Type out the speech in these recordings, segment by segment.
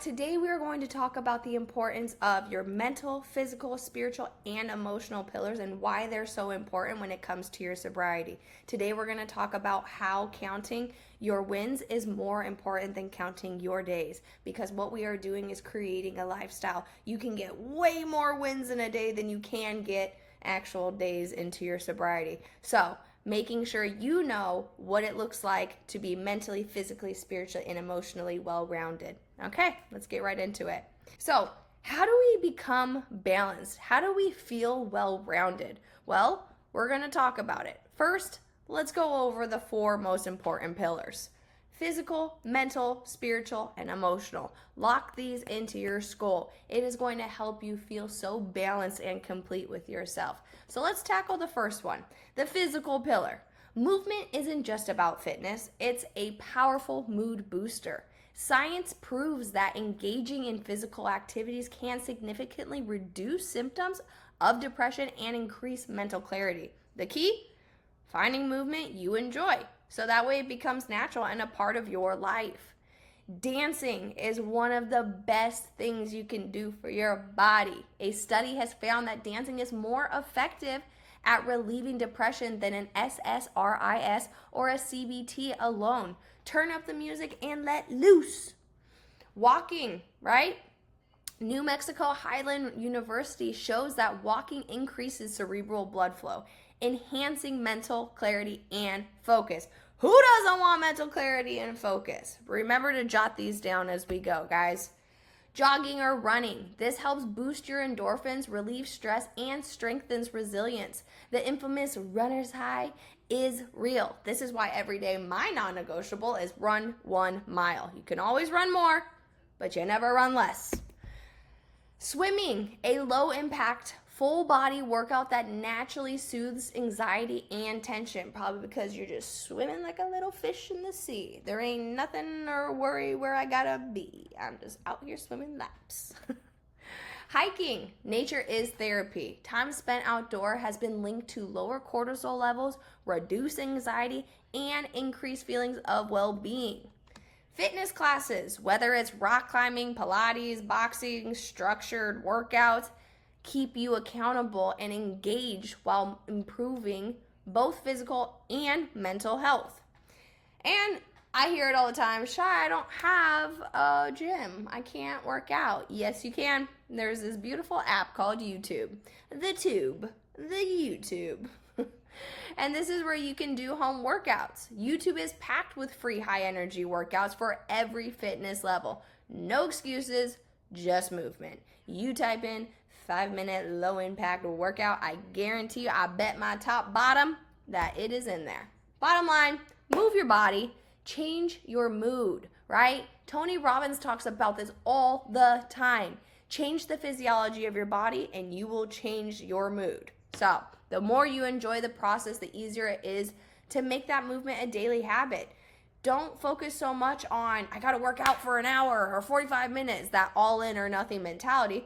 Today we are going to talk about the importance of your mental, physical, spiritual, and emotional pillars and why they're so important when it comes to your sobriety. Today we're going to talk about how counting your wins is more important than counting your days, because what we are doing is creating a lifestyle. You can get way more wins in a day than you can get actual days into your sobriety. So making sure you know what it looks like to be mentally, physically, spiritually, and emotionally well-rounded. Okay, let's get right into it. So, how do we become balanced? How do we feel well-rounded? Well, we're going to talk about it. First, let's go over the 4 most important pillars: physical, mental, spiritual, and emotional. Lock these into your skull. It is going to help you feel so balanced and complete with yourself. So let's tackle the first one, the physical pillar. Movement isn't just about fitness, it's a powerful mood booster. Science proves that engaging in physical activities can significantly reduce symptoms of depression and increase mental clarity. The key? Finding movement you enjoy, so that way it becomes natural and a part of your life. Dancing is one of the best things you can do for your body. A study has found that dancing is more effective at relieving depression than an SSRIs or a CBT alone. Turn up the music and let loose. Walking, right? New Mexico Highland University shows that walking increases cerebral blood flow, enhancing mental clarity and focus. Who doesn't want mental clarity and focus? Remember to jot these down as we go, guys. Jogging or running. This helps boost your endorphins, relieve stress, and strengthens resilience. The infamous runner's high is real. This is why every day my non-negotiable is run 1 mile. You can always run more, but you never run less. Swimming, a low-impact, full-body workout that naturally soothes anxiety and tension, probably because you're just swimming like a little fish in the sea. There ain't nothing or worry where I gotta be. I'm just out here swimming laps. Hiking. Nature is therapy. Time spent outdoor has been linked to lower cortisol levels, reduced anxiety, and increased feelings of well-being. Fitness classes, whether it's rock climbing, Pilates, boxing, structured workouts, keep you accountable and engaged while improving both physical and mental health. And I hear it all the time, Shy, I don't have a gym. I can't work out. Yes, you can. There's this beautiful app called YouTube. The YouTube. And this is where you can do home workouts. YouTube is packed with free high energy workouts for every fitness level. No excuses, just movement. You type in 5-minute low impact workout, I guarantee you, I bet my top bottom that it is in there. Bottom line, move your body, change your mood, right? Tony Robbins talks about this all the time. Change the physiology of your body and you will change your mood. So the more you enjoy the process, the easier it is to make that movement a daily habit. Don't focus so much on, I gotta work out for an hour or 45 minutes, that all in or nothing mentality.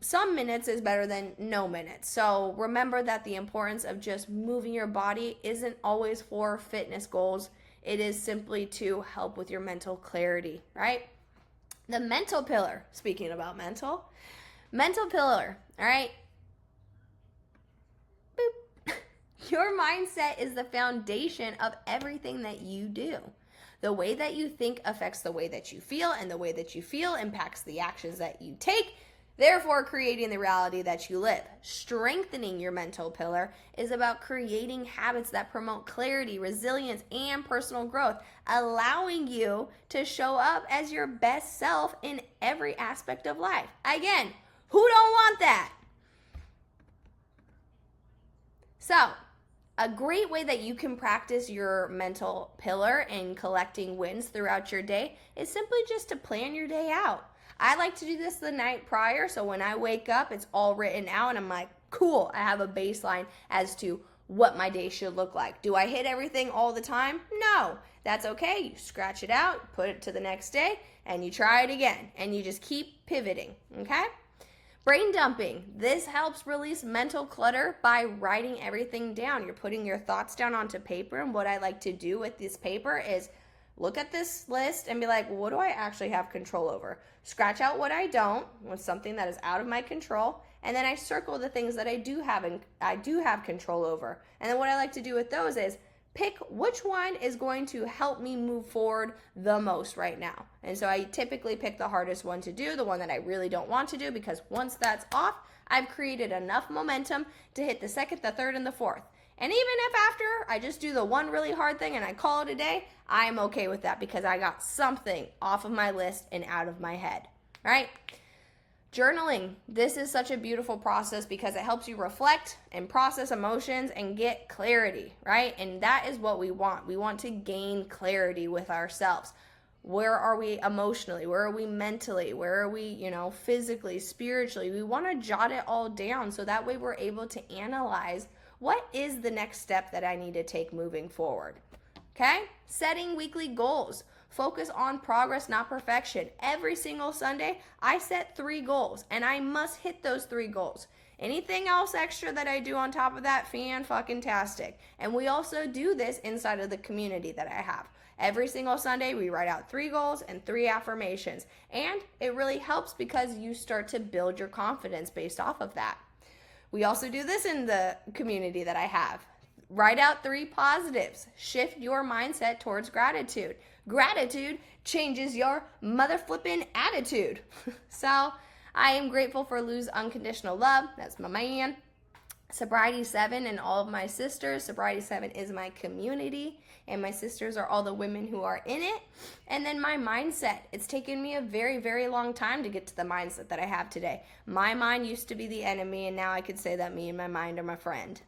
Some minutes is better than no minutes. So remember that the importance of just moving your body isn't always for fitness goals. It is simply to help with your mental clarity, right? The mental pillar, speaking about mental pillar, all right? Boop. Your mindset is the foundation of everything that you do. The way that you think affects the way that you feel, and the way that you feel impacts the actions that you take, therefore creating the reality that you live. Strengthening your mental pillar is about creating habits that promote clarity, resilience, and personal growth, allowing you to show up as your best self in every aspect of life. Again, who don't want that? So, a great way that you can practice your mental pillar and collecting wins throughout your day is simply just to plan your day out. I like to do this the night prior, so when I wake up, it's all written out, and I'm like, cool, I have a baseline as to what my day should look like. Do I hit everything all the time? No. That's okay. You scratch it out, put it to the next day, and you try it again, and you just keep pivoting, okay? Brain dumping. This helps release mental clutter by writing everything down. You're putting your thoughts down onto paper, and what I like to do with this paper is look at this list and be like, what do I actually have control over? Scratch out what I don't, what's something that is out of my control, and then I circle the things that I do have control over. And then what I like to do with those is pick which one is going to help me move forward the most right now. And so I typically pick the hardest one to do, the one that I really don't want to do, because once that's off, I've created enough momentum to hit the second, the third, and the fourth. And even if after I just do the one really hard thing and I call it a day, I'm okay with that because I got something off of my list and out of my head, right? Journaling. This is such a beautiful process because it helps you reflect and process emotions and get clarity, right? And that is what we want. We want to gain clarity with ourselves. Where are we emotionally? Where are we mentally? Where are we, physically, spiritually? We want to jot it all down so that way we're able to analyze what is the next step that I need to take moving forward. Okay? Setting weekly goals. Focus on progress, not perfection. Every single Sunday, I set 3 goals, and I must hit those 3 goals. Anything else extra that I do on top of that, fan-fucking-tastic. And we also do this inside of the community that I have. Every single Sunday, we write out 3 goals and 3 affirmations. And it really helps because you start to build your confidence based off of that. We also do this in the community that I have. Write out 3 positives. Shift your mindset towards gratitude. Gratitude changes your mother flipping attitude. So I am grateful for Lou's unconditional love. That's my man. Sobriety 7 and all of my sisters. Sobriety 7 is my community, and my sisters are all the women who are in it. And then my mindset. It's taken me a very, very long time to get to the mindset that I have today. My mind used to be the enemy, and now I could say that me and my mind are my friend.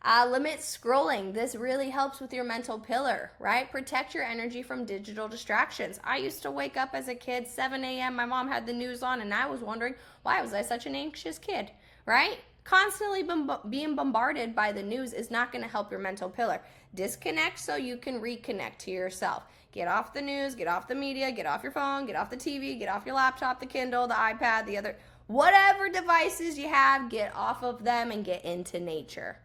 Limit scrolling. This really helps with your mental pillar, right? Protect your energy from digital distractions. I used to wake up as a kid, 7 a.m. My mom had the news on, and I was wondering, why was I such an anxious kid, right? Constantly being bombarded by the news is not going to help your mental pillar. Disconnect so you can reconnect to yourself. Get off the news, get off the media, get off your phone, get off the TV, get off your laptop, the Kindle, the iPad, the other, whatever devices you have, get off of them and get into nature.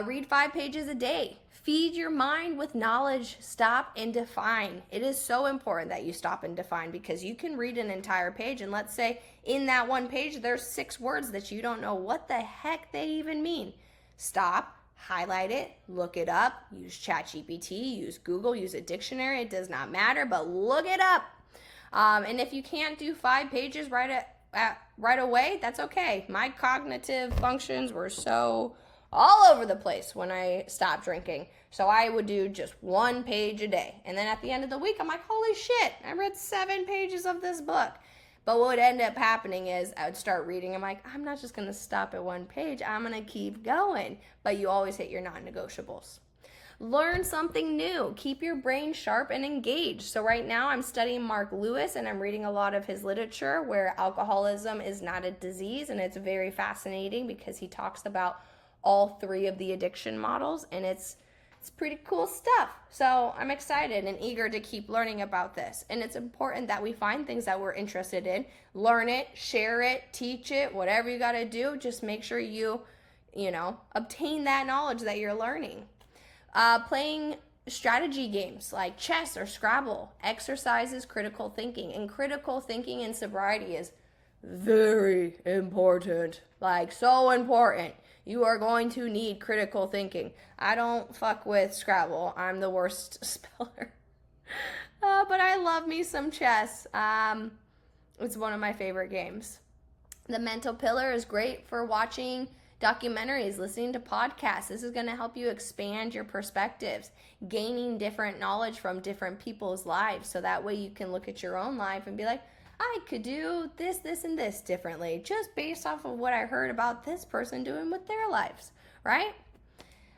Read 5 pages a day. Feed your mind with knowledge. Stop and define. It is so important that you stop and define because you can read an entire page, and let's say in that one page there's 6 words that you don't know what the heck they even mean. Stop, highlight it, look it up, use ChatGPT, use Google, use a dictionary. It does not matter, but look it up. And if you can't do 5 pages right away, that's okay. My cognitive functions were so all over the place when I stopped drinking. So I would do just 1 page a day. And then at the end of the week, I'm like, holy shit, I read 7 pages of this book. But what would end up happening is I would start reading. I'm like, I'm not just going to stop at 1 page. I'm going to keep going. But you always hit your non-negotiables. Learn something new. Keep your brain sharp and engaged. So right now I'm studying Mark Lewis, and I'm reading a lot of his literature where alcoholism is not a disease. And it's very fascinating because he talks about all 3 of the addiction models, and it's pretty cool stuff. So I'm excited and eager to keep learning about this. And it's important that we find things that we're interested in, learn it, share it, teach it, whatever you got to do. Just make sure you obtain that knowledge that you're learning. Playing strategy games like chess or Scrabble exercises critical thinking, and critical thinking in sobriety is very important, like so important. You are going to need critical thinking. I don't fuck with Scrabble. I'm the worst speller. But I love me some chess. It's one of my favorite games. The mental pillar is great for watching documentaries, listening to podcasts. This is going to help you expand your perspectives, gaining different knowledge from different people's lives. So that way you can look at your own life and be like, I could do this, this, and this differently just based off of what I heard about this person doing with their lives, right?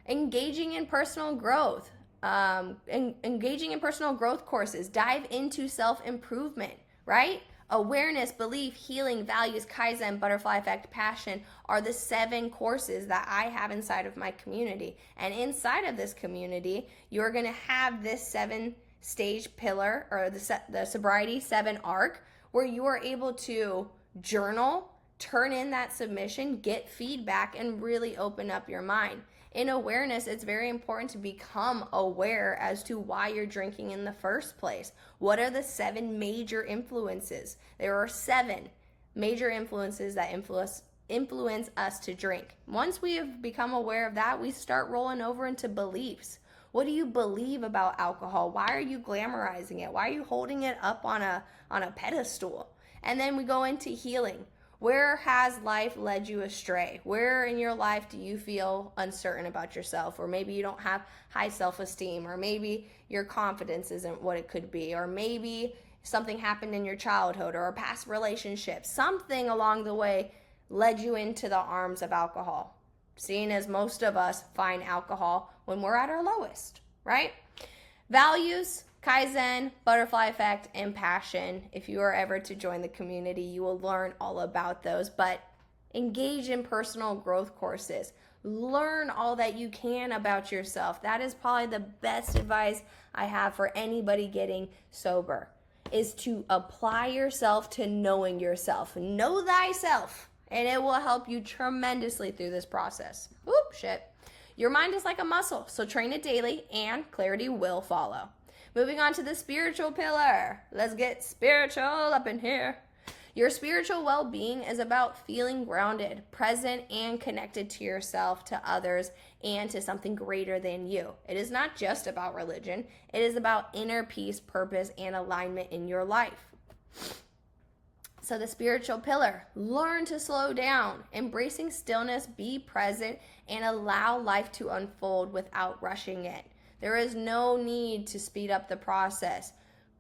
Engaging in personal growth. Engaging in personal growth courses. Dive into self-improvement, right? Awareness, belief, healing, values, Kaizen, butterfly effect, passion are the 7 courses that I have inside of my community. And inside of this community, you're going to have this 7-stage pillar, or the Sobriety 7 arc, where you are able to journal, turn in that submission, get feedback, and really open up your mind. in awareness, it's very important to become aware as to why you're drinking in the first place. What are the 7 major influences? There are 7 major influences that influence us to drink. Once we have become aware of that, we start rolling over into beliefs. What do you believe about alcohol? Why are you glamorizing it? Why are you holding it up on a pedestal? And then we go into healing. Where has life led you astray? Where in your life do you feel uncertain about yourself? Or maybe you don't have high self-esteem, or maybe your confidence isn't what it could be, or maybe something happened in your childhood or a past relationship. Something along the way led you into the arms of alcohol, seeing as most of us find alcohol when we're at our lowest, right? Values, Kaizen, butterfly effect, and passion. If you are ever to join the community, you will learn all about those. But engage in personal growth courses. Learn all that you can about yourself. That is probably the best advice I have for anybody getting sober, is to apply yourself to knowing yourself. Know thyself, and it will help you tremendously through this process. Oop, shit. Your mind is like a muscle, so train it daily and clarity will follow. Moving on to the spiritual pillar. Let's get spiritual up in here. Your spiritual well-being is about feeling grounded, present, and connected to yourself, to others, and to something greater than you. It is not just about religion. It is about inner peace, purpose, and alignment in your life. So the spiritual pillar, learn to slow down, embracing stillness, be present, and allow life to unfold without rushing it. There is no need to speed up the process.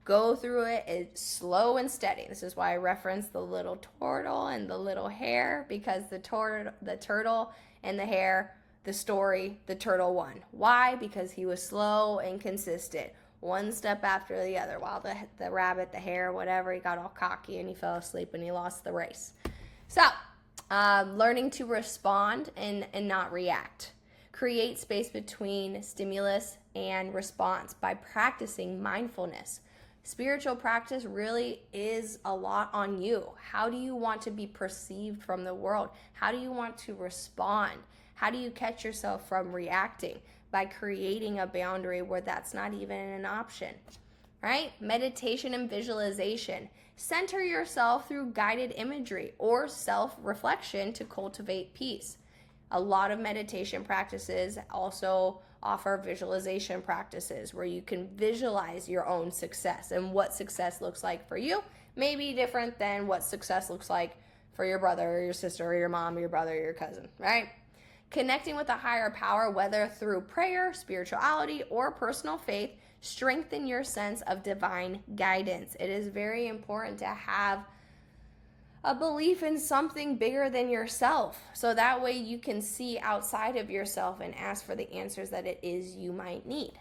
Go through it. It's slow and steady. This is why I reference the little turtle and the little hare, because the turtle and the hare, the story, the turtle won. Why? Because he was slow and consistent, one step after the other, while the rabbit, the hare, whatever, he got all cocky and he fell asleep and he lost the race. So, learning to respond and not react. Create space between stimulus and response by practicing mindfulness. Spiritual practice really is a lot on you. How do you want to be perceived from the world? How do you want to respond? How do you catch yourself from reacting? By creating a boundary where that's not even an option, right? Meditation and visualization. Center yourself through guided imagery or self-reflection to cultivate peace. A lot of meditation practices also offer visualization practices where you can visualize your own success, and what success looks like for you may be different than what success looks like for your brother or your sister or your mom or your brother or your cousin, right? Connecting with a higher power, whether through prayer, spirituality, or personal faith, strengthen your sense of divine guidance. It is very important to have a belief in something bigger than yourself, so that way you can see outside of yourself and ask for the answers that it is you might need.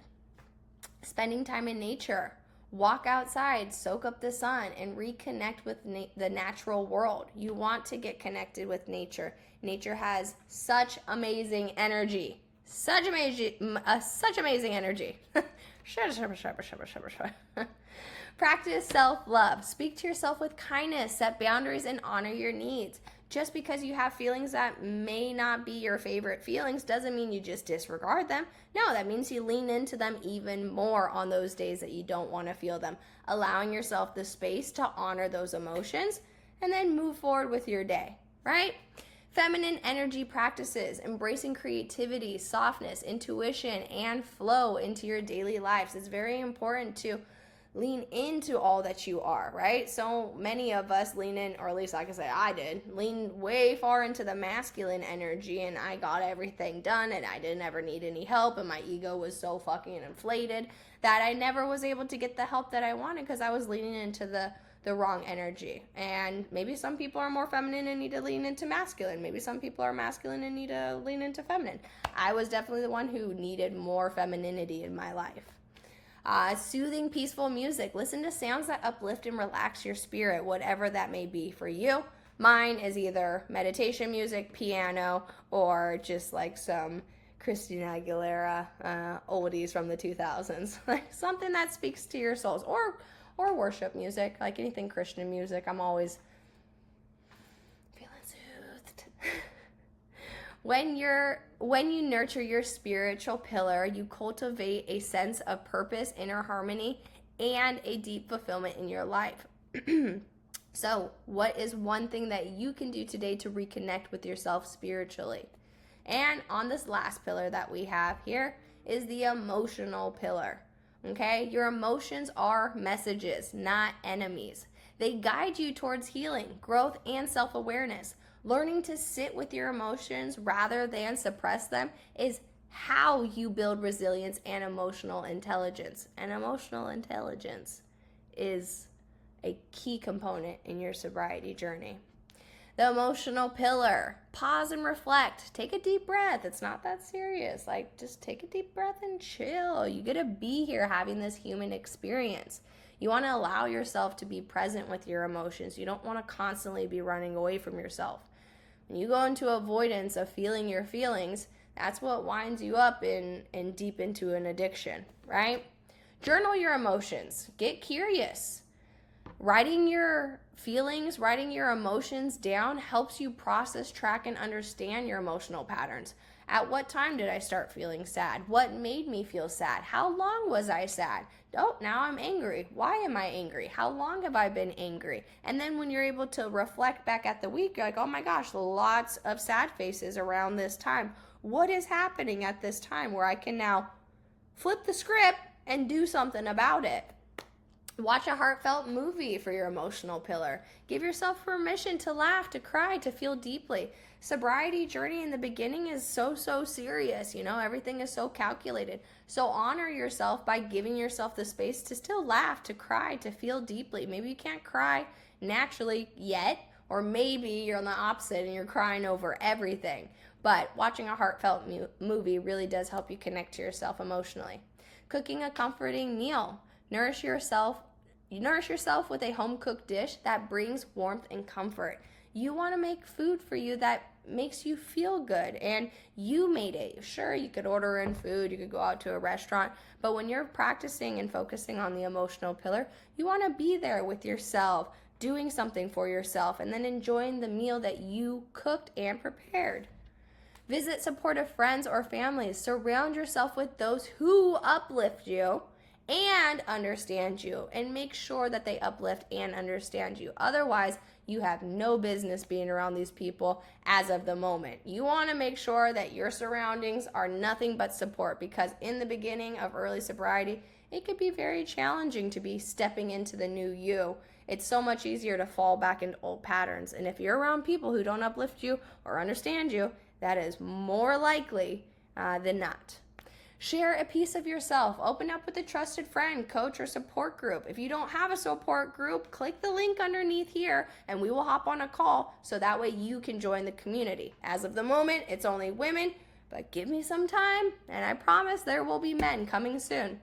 Spending time in nature. Walk outside, soak up the sun, and reconnect with the natural world. You want to get connected with nature. Nature has such amazing energy. Such amazing energy. Practice self-love. Speak to yourself with kindness. Set boundaries and honor your needs. Just because you have feelings that may not be your favorite feelings doesn't mean you just disregard them. No, that means you lean into them even more on those days that you don't want to feel them. Allowing yourself the space to honor those emotions and then move forward with your day, right? Feminine energy practices, embracing creativity, softness, intuition, and flow into your daily lives. It's very important to lean into all that you are, right? So many of us lean in, or at least I can say I did, lean way far into the masculine energy, and I got everything done, and I didn't ever need any help, and my ego was so fucking inflated that I never was able to get the help that I wanted because I was leaning into the wrong energy. And maybe some people are more feminine and need to lean into masculine. Maybe some people are masculine and need to lean into feminine. I was definitely the one who needed more femininity in my life. Soothing, peaceful music. Listen to sounds that uplift and relax your spirit, whatever that may be for you. Mine is either meditation music, piano, or just like some Christina Aguilera oldies from the 2000s. Like something that speaks to your souls. Or worship music, like anything Christian music. I'm always feeling soothed. When you nurture your spiritual pillar, you cultivate a sense of purpose, inner harmony, and a deep fulfillment in your life. So, what is one thing that you can do today to reconnect with yourself spiritually? And on this last pillar that we have here is the emotional pillar. Okay? Your emotions are messages, not enemies. They guide you towards healing, growth, and self-awareness. Learning to sit with your emotions rather than suppress them is how you build resilience and emotional intelligence. And emotional intelligence is a key component in your sobriety journey. The emotional pillar. Pause and reflect. Take a deep breath. It's not that serious. Like, just take a deep breath and chill. You get to be here having this human experience. You want to allow yourself to be present with your emotions. You don't want to constantly be running away from yourself. When you go into avoidance of feeling your feelings, that's what winds you up and deep into an addiction, right? Journal your emotions. Get curious. Writing your feelings, writing your emotions down helps you process, track, and understand your emotional patterns. At what time did I start feeling sad? What made me feel sad? How long was I sad? Oh, now I'm angry. Why am I angry? How long have I been angry? And then when you're able to reflect back at the week, you're like, oh my gosh, lots of sad faces around this time. What is happening at this time where I can now flip the script and do something about it? Watch a heartfelt movie for your emotional pillar. Give yourself permission to laugh, to cry, to feel deeply. Sobriety journey in the beginning is so serious. Everything is so calculated. So honor yourself by giving yourself the space to still laugh, to cry, to feel deeply. Maybe you can't cry naturally yet, or maybe you're on the opposite and you're crying over everything. But watching a heartfelt movie really does help you connect to yourself emotionally. Cooking a comforting meal. Nourish yourself with a home-cooked dish that brings warmth and comfort. You want to make food for you that makes you feel good, and you made it. Sure, you could order in food, you could go out to a restaurant, but when you're practicing and focusing on the emotional pillar, you want to be there with yourself, doing something for yourself, and then enjoying the meal that you cooked and prepared. Visit supportive friends or families. Surround yourself with those who uplift you and understand you, and make sure that they uplift and understand you. Otherwise, you have no business being around these people as of the moment. You want to make sure that your surroundings are nothing but support, because in the beginning of early sobriety, it could be very challenging to be stepping into the new you. It's so much easier to fall back into old patterns. And if you're around people who don't uplift you or understand you, that is more likely than not. Share a piece of yourself. Open up with a trusted friend, coach, or support group. If you don't have a support group, click the link underneath here and we will hop on a call so that way you can join the community. As of the moment, it's only women, but give me some time and I promise there will be men coming soon.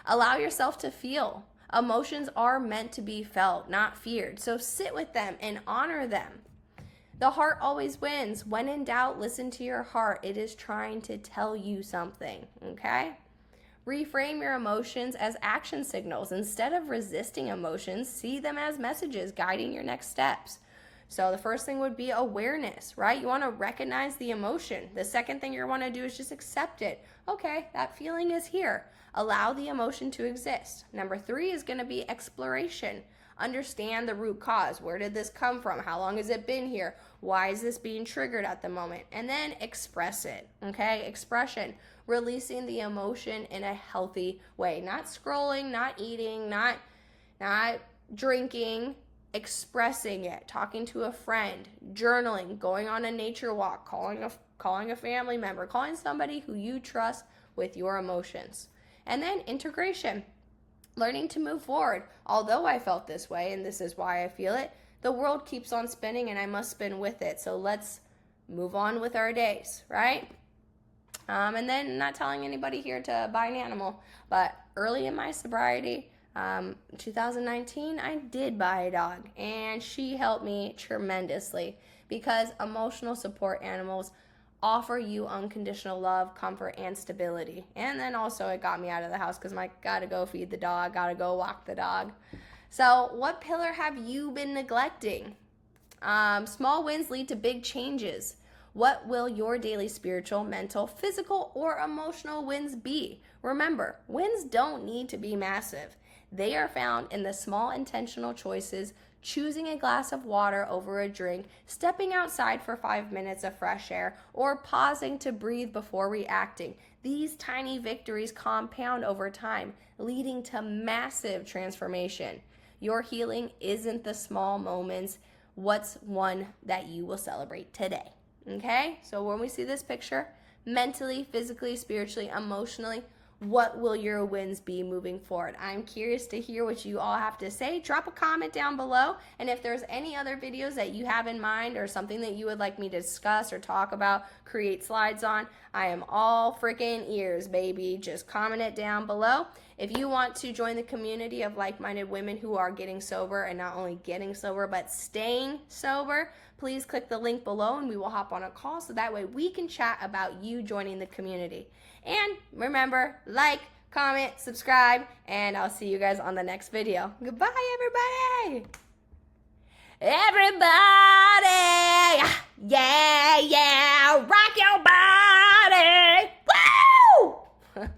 Allow yourself to feel. Emotions are meant to be felt, not feared. So sit with them and honor them. The heart always wins. When in doubt, listen to your heart. It is trying to tell you something, okay? Reframe your emotions as action signals. Instead of resisting emotions, see them as messages guiding your next steps. So the first thing would be awareness, right? You want to recognize the emotion. The second thing you want to do is just accept it. Okay, that feeling is here. Allow the emotion to exist. Number 3 is going to be exploration. Understand the root cause. Where did this come from? How long has it been here? Why is this being triggered at the moment? And then express it, okay? Expression, releasing the emotion in a healthy way. Not scrolling, not eating, not drinking, expressing it, talking to a friend, journaling, going on a nature walk, calling a family member, calling somebody who you trust with your emotions. And then integration. Learning to move forward. Although I felt this way, and this is why I feel it, the world keeps on spinning and I must spin with it. So let's move on with our days, right? And then not telling anybody here to buy an animal, but early in my sobriety, 2019, I did buy a dog, and she helped me tremendously because emotional support animals offer you unconditional love, comfort, and stability. And then also it got me out of the house because I gotta go feed the dog, gotta go walk the dog. So what pillar have you been neglecting? Small wins lead to big changes. What will your daily spiritual, mental, physical, or emotional wins be? Remember, wins don't need to be massive. They are found in the small intentional choices, choosing a glass of water over a drink, stepping outside for 5 minutes of fresh air, or pausing to breathe before reacting. These tiny victories compound over time, leading to massive transformation. Your healing isn't the small moments. What's one that you will celebrate today? Okay? So when we see this picture, mentally, physically, spiritually, emotionally, what will your wins be moving forward? I'm curious to hear what you all have to say. Drop a comment down below. And if there's any other videos that you have in mind or something that you would like me to discuss or talk about, create slides on, I am all freaking ears, baby. Just comment it down below. If you want to join the community of like-minded women who are getting sober, and not only getting sober, but staying sober, please click the link below and we will hop on a call so that way we can chat about you joining the community. And remember, like, comment, subscribe, and I'll see you guys on the next video. Goodbye, everybody! Everybody!